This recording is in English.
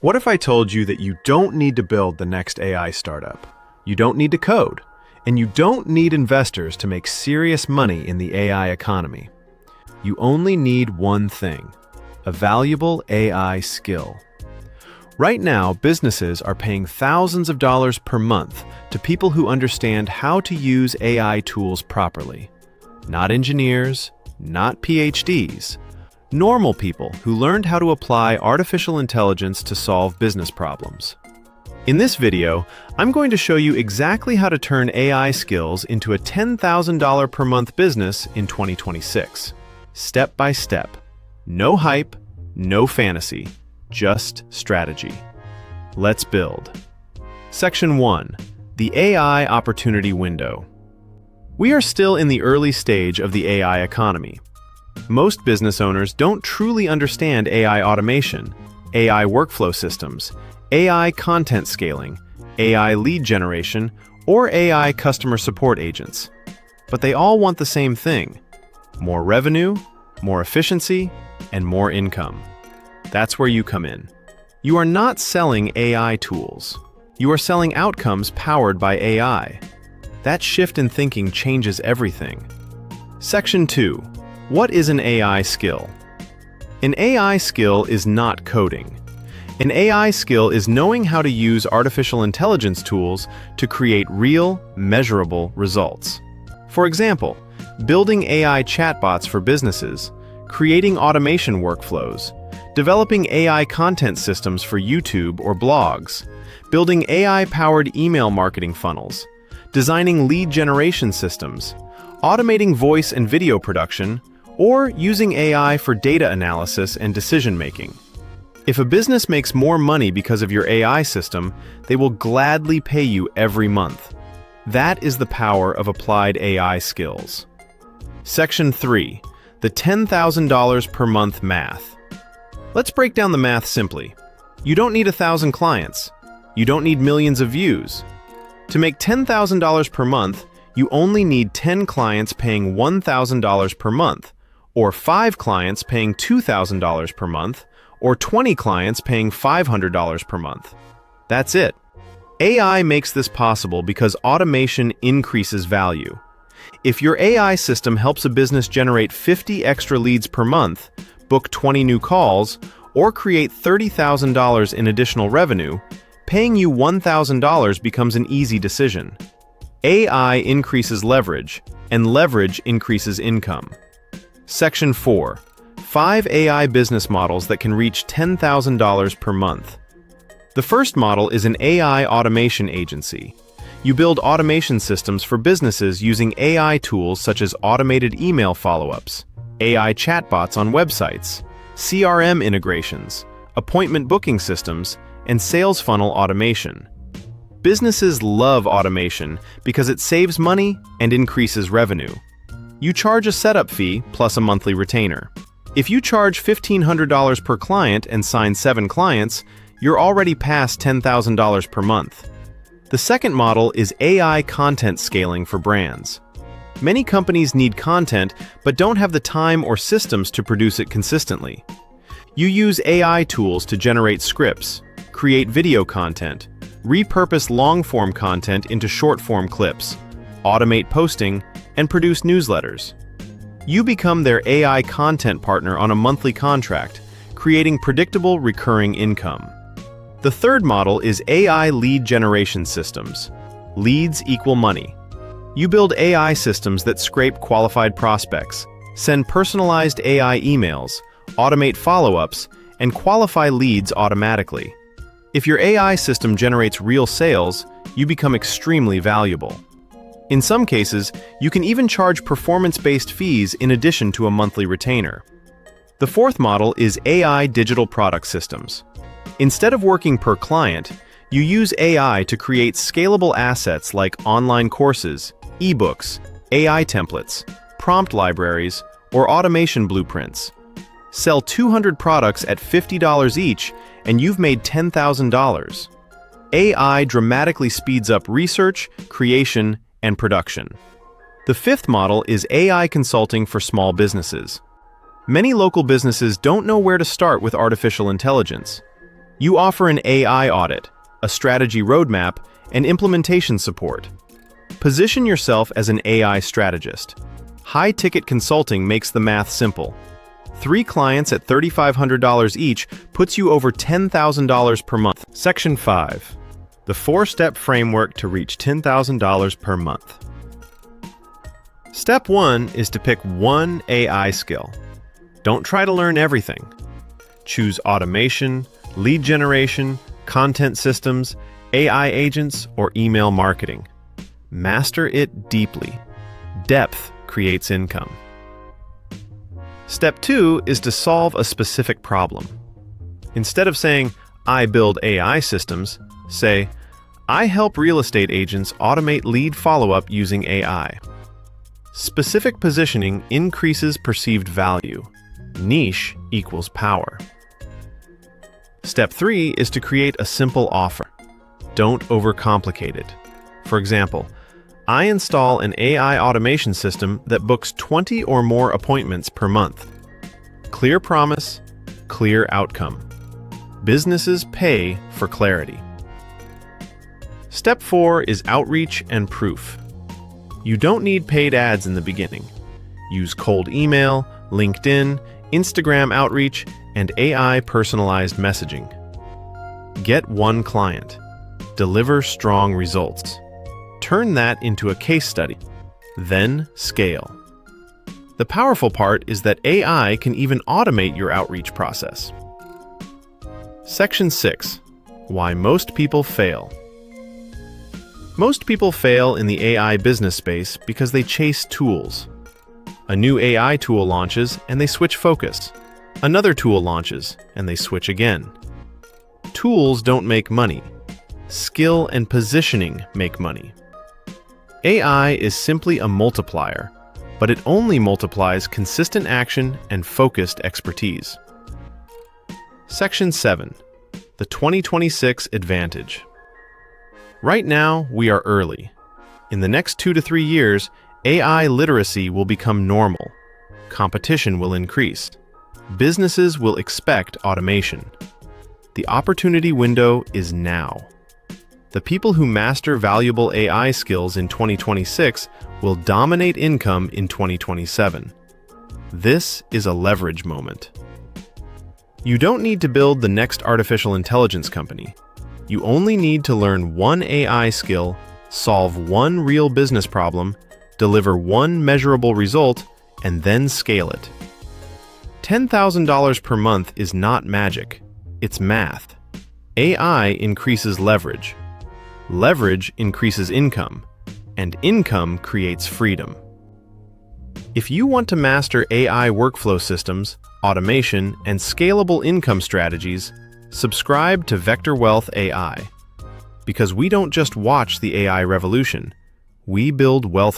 What if I told you that you don't need to build the next AI startup? You don't need to code, and you don't need investors to make serious money in the AI economy. You only need one thing: a valuable AI skill. Right now, businesses are paying thousands of dollars per month to people who understand how to use AI tools properly. Not engineers, not PhDs. Normal people who learned how to apply artificial intelligence to solve business problems. In this video, I'm going to show you exactly how to turn AI skills into a $10,000 per month business in 2026. Step by step. No hype, no fantasy, just strategy. Let's build. Section 1. The AI Opportunity Window. We are still in the early stage of the AI economy. Most business owners don't truly understand AI automation, AI workflow systems, AI content scaling, AI lead generation, or AI customer support agents. But they all want the same thing: more revenue, more efficiency, and more income. That's where you come in. You are not selling AI tools. You are selling outcomes powered by AI. That shift in thinking changes everything. Section 2. What is an AI skill? An AI skill is not coding. An AI skill is knowing how to use artificial intelligence tools to create real, measurable results. For example, building AI chatbots for businesses, creating automation workflows, developing AI content systems for YouTube or blogs, building AI-powered email marketing funnels, designing lead generation systems, automating voice and video production, or using AI for data analysis and decision-making. If a business makes more money because of your AI system, they will gladly pay you every month. That is the power of applied AI skills. Section 3. The $10,000 per month math. Let's break down the math simply. You don't need 1,000 clients. You don't need millions of views. To make $10,000 per month, you only need 10 clients paying $1,000 per month, or 5 clients paying $2,000 per month, or 20 clients paying $500 per month. That's it. AI makes this possible because automation increases value. If your AI system helps a business generate 50 extra leads per month, book 20 new calls, or create $30,000 in additional revenue, paying you $1,000 becomes an easy decision. AI increases leverage, and leverage increases income. Section 4. 5 AI business models that can reach $10,000 per month. The first model is an AI automation agency. You build automation systems for businesses using AI tools such as automated email follow-ups, AI chatbots on websites, CRM integrations, appointment booking systems, and sales funnel automation. Businesses love automation because it saves money and increases revenue. You charge a setup fee plus a monthly retainer. If you charge $1,500 per client and sign 7 clients, you're already past $10,000 per month. The second model is AI content scaling for brands. Many companies need content but don't have the time or systems to produce it consistently. You use AI tools to generate scripts, create video content, repurpose long-form content into short-form clips, automate posting, and produce newsletters. You become their AI content partner on a monthly contract, creating predictable recurring income. The third model is AI lead generation systems. Leads equal money. You build AI systems that scrape qualified prospects, send personalized AI emails, automate follow-ups, and qualify leads automatically. If your AI system generates real sales, you become extremely valuable. In some cases, you can even charge performance-based fees in addition to a monthly retainer. The fourth model is AI digital product systems. Instead of working per client, you use AI to create scalable assets like online courses, ebooks, AI templates, prompt libraries, or automation blueprints. Sell 200 products at $50 each, and you've made $10,000. AI dramatically speeds up research, creation, and production. The fifth model is AI consulting for small businesses. Many local businesses don't know where to start with artificial intelligence. You offer an AI audit, a strategy roadmap, and implementation support. Position yourself as an AI strategist. High-ticket consulting makes the math simple. 3 clients at $3,500 each puts you over $10,000 per month. Section 5. The 4-step framework to reach $10,000 per month. Step 1 is to pick one AI skill. Don't try to learn everything. Choose automation, lead generation, content systems, AI agents, or email marketing. Master it deeply. Depth creates income. Step 2 is to solve a specific problem. Instead of saying, "I build AI systems," say, "I help real estate agents automate lead follow-up using AI." Specific positioning increases perceived value. Niche equals power. Step 3 is to create a simple offer. Don't overcomplicate it. For example, I install an AI automation system that books 20 or more appointments per month. Clear promise, clear outcome. Businesses pay for clarity. Step 4 is outreach and proof. You don't need paid ads in the beginning. Use cold email, LinkedIn, Instagram outreach, and AI personalized messaging. Get one client. Deliver strong results. Turn that into a case study. Then scale. The powerful part is that AI can even automate your outreach process. Section 6. Why most people fail. Most people fail in the AI business space because they chase tools. A new AI tool launches and they switch focus. Another tool launches and they switch again. Tools don't make money. Skill and positioning make money. AI is simply a multiplier, but it only multiplies consistent action and focused expertise. Section 7. The 2026 Advantage. Right now, we are early. In the next 2 to 3 years, AI literacy will become normal. Competition will increase. Businesses will expect automation. The opportunity window is now. The people who master valuable AI skills in 2026 will dominate income in 2027. This is a leverage moment. You don't need to build the next artificial intelligence company. You only need to learn one AI skill, solve one real business problem, deliver one measurable result, and then scale it. $10,000 per month is not magic. It's math. AI increases leverage. Leverage increases income, and income creates freedom. If you want to master AI workflow systems, automation, and scalable income strategies, subscribe to Vector Wealth AI. Because we don't just watch the AI revolution, we build wealth